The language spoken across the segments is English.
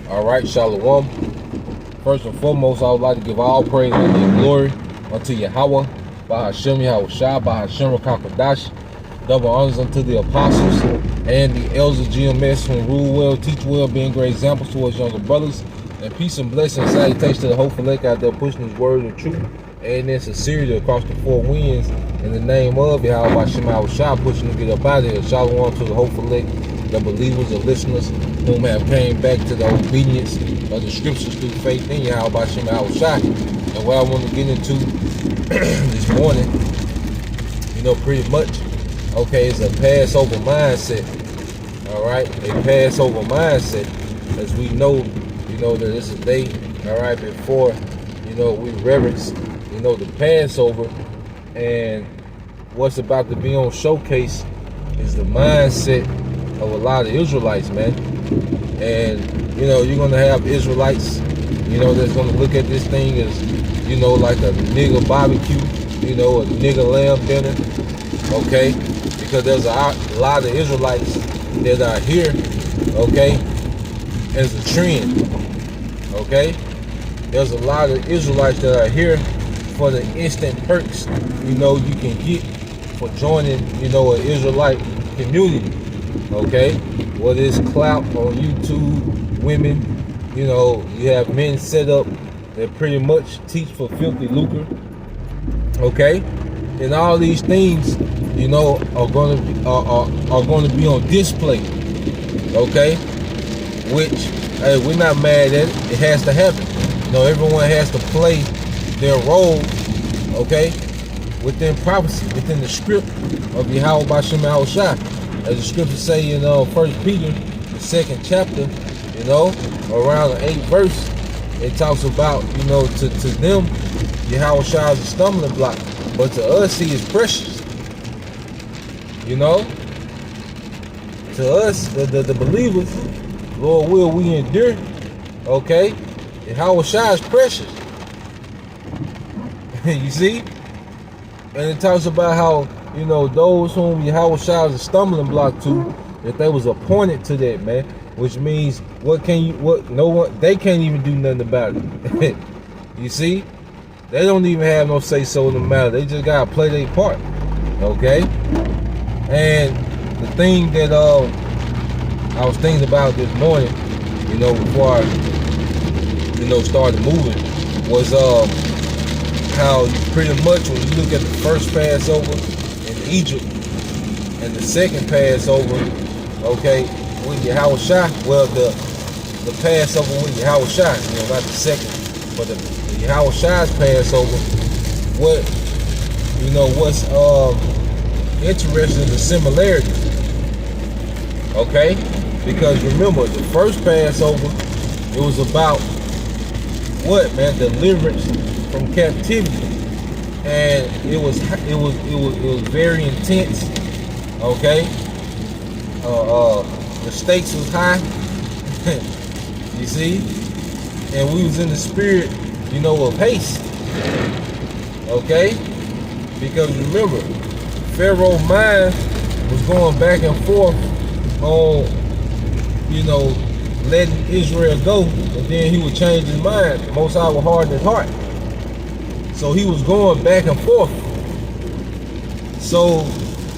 All right, Shalom. First and foremost, I would like to give all praise and glory unto Yahweh, by Hashem Yahushua, by Hashem Rakakadash. Double honors unto the apostles and the elders of GMS who rule well, teach well, being great examples to us younger brothers. And peace and blessings, salutations to the hopeful elect out there pushing his word of truth and in sincerity across the four winds. In the name of Yahweh by Hashem Yahushua, pushing to get up out of here. Shalom to the hopeful elect, the believers, the listeners, whom have came back to the obedience of the scriptures through faith in Yahweh by Hashem Yahushua. And what I want to get into this morning, pretty much, is a Passover mindset. All right, a Passover mindset, as we know, that it's a day, all right, before, we reverence, the Passover, and what's about to be on showcase is the mindset of a lot of Israelites, man. And, you're going to have Israelites, that's going to look at this thing as, like a nigga barbecue, a nigga lamb dinner, okay? Because there's a lot of Israelites that are here, okay, as a trend, okay? There's a lot of Israelites that are here for the instant perks, you can get for joining, an Israelite community, okay? Whether it's clout on YouTube, women, you have men set up that pretty much teach for filthy lucre, okay? And all these things, are going to be on display, okay? Which, hey, we're not mad at it. It has to happen. Everyone has to play their role, okay, within prophecy, within the script of Yahweh by Shem Yahushua. As the scriptures say in 1 Peter, the 2nd chapter, around the 8th verse, it talks about, to them, Yahushua is a stumbling block, but to us, he is precious. To us, the believers, Lord will we endure, okay? Yahushua is precious. You see? And it talks about how, those whom Yahushua is a stumbling block to, that they was appointed to that, man. Which means, they can't even do nothing about it. You see? They don't even have no say-so in the matter. They just gotta play their part, okay? And the thing that I was thinking about this morning, before I, started moving, was how pretty much when you look at the first Passover in Egypt and the second Passover, okay, with Yahushua, well, the Passover with Yahushua, not the second, but the Yahushua's Passover, what's interesting is the similarities, okay? Because remember, the first Passover, it was about what, man? Deliverance from captivity, and it was very intense, okay? The stakes was high, you see, and we was in the spirit, of haste, okay? Because remember, Pharaoh's mind was going back and forth on, letting Israel go, and then he would change his mind. The Most High was harden his heart. So he was going back and forth. So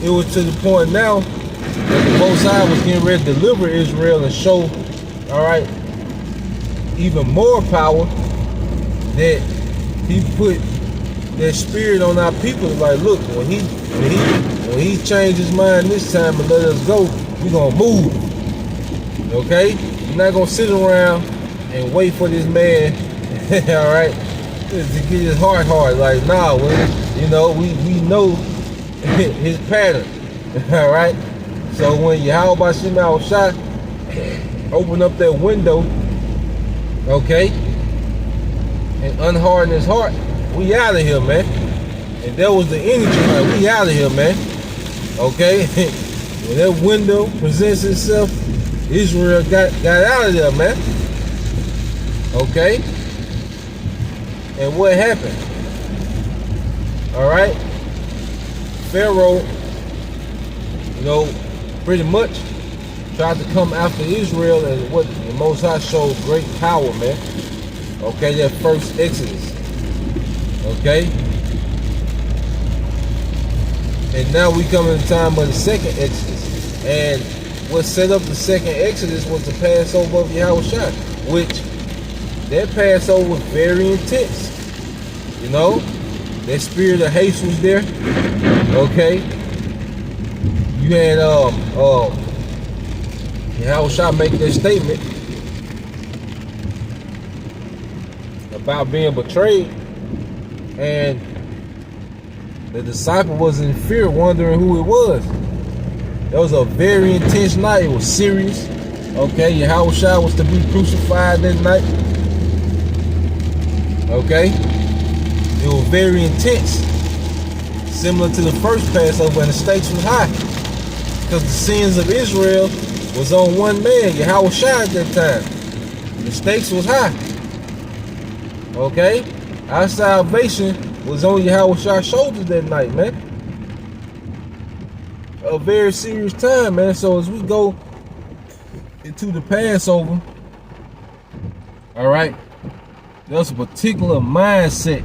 it was to the point now that the Most High was getting ready to deliver Israel and show, all right, even more power, that he put that spirit on our people. Like, look, when he changed his mind this time and let us go, we're gonna move. Okay? We're not gonna sit around and wait for this man, all right, to get his heart hard. Like, nah, we know his pattern. All right? So when Yahweh by Shem Yahushua open up that window, okay, and unharden his heart, we out of here, man. And that was the energy, like, we out of here, man. Okay? When that window presents itself, Israel got out of there, man. Okay? And what happened? All right? Pharaoh, pretty much, tried to come after Israel, and what the Most High showed great power, man. Okay, that first Exodus. Okay? And now we come in the time of the second Exodus. And what set up the second Exodus was the Passover of Yahushua, which that Passover was very intense. You know? That spirit of haste was there. Okay? You had Yahushua make that statement about being betrayed, and the disciple was in fear, wondering who it was. It was a very intense night. It was serious. Okay, Yahushua was to be crucified that night. Okay, it was very intense, similar to the first Passover, and the stakes was high because the sins of Israel was on one man, Yahushua, at that time. The stakes was high. Okay, our salvation was on Yahushua's shoulders that night, man. A very serious time, man. So as we go into the Passover, all right, there's a particular mindset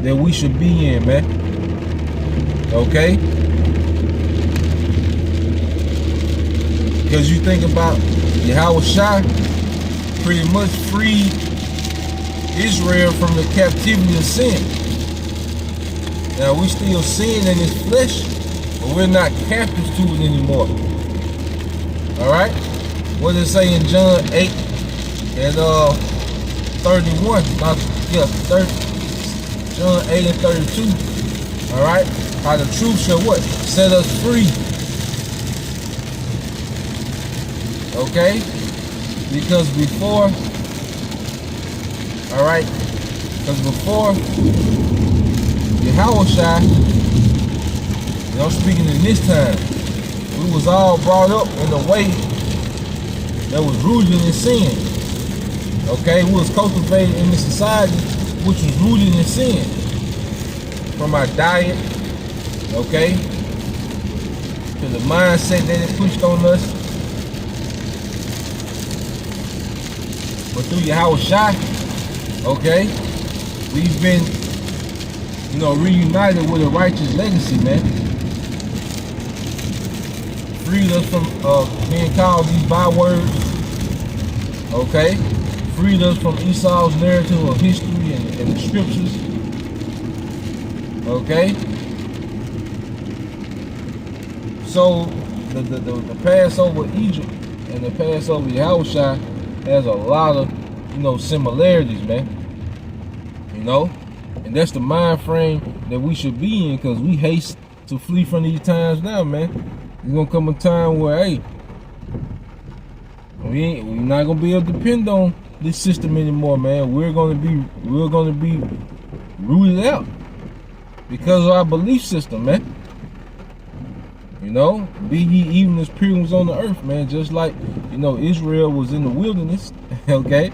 that we should be in, man. Okay? Because you think about Yahushua pretty much freed Israel from the captivity of sin. Now we still sin in this flesh, but we're not captives to it anymore. Alright? What does it say in John 8 and 31? John 8 and 32. Alright? How the truth shall what? Set us free. Okay? Because before, alright, because before Yahushua, you know, speaking in this time, we was all brought up in a way that was rooted in sin. Okay, we was cultivated in this society which was rooted in sin. From our diet, okay, to the mindset that it pushed on us. But through Yahushua, okay, we've been, you know, reunited with a righteous legacy, man. Freed us from being called these bywords, okay? Freed us from Esau's narrative of history and the scriptures, okay? So the Passover Egypt and the Passover Yahushua has a lot of, you know, similarities, man. You know, and that's the mind frame that we should be in, because we haste to flee from these times now, man. There's gonna come a time where, hey, we're not gonna be able to depend on this system anymore, man. We're gonna be rooted out because of our belief system, man. You know, be ye even as pilgrims on the earth, man. Just like, you know, Israel was in the wilderness, okay?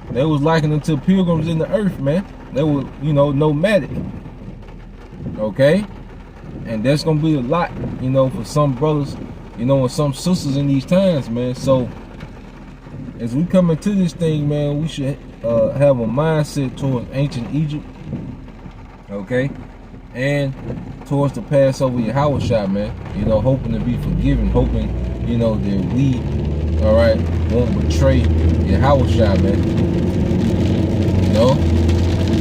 They was likened unto pilgrims in the earth, man. They were, you know, nomadic, okay? And that's gonna be a lot, you know, for some brothers, you know, and some sisters in these times, man. So as we come into this thing, man, we should have a mindset towards ancient Egypt, okay? And towards the Passover Yahushua, man. You know, hoping to be forgiven, hoping, you know, that we, all right, won't betray Yahushua, man. You know?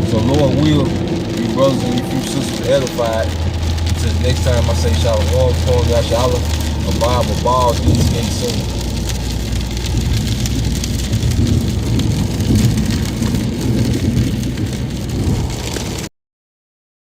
So Lord will, you brothers and you sisters edified. Until next time I say shalom, Torah, Yashala, Abba, Babal, these soon.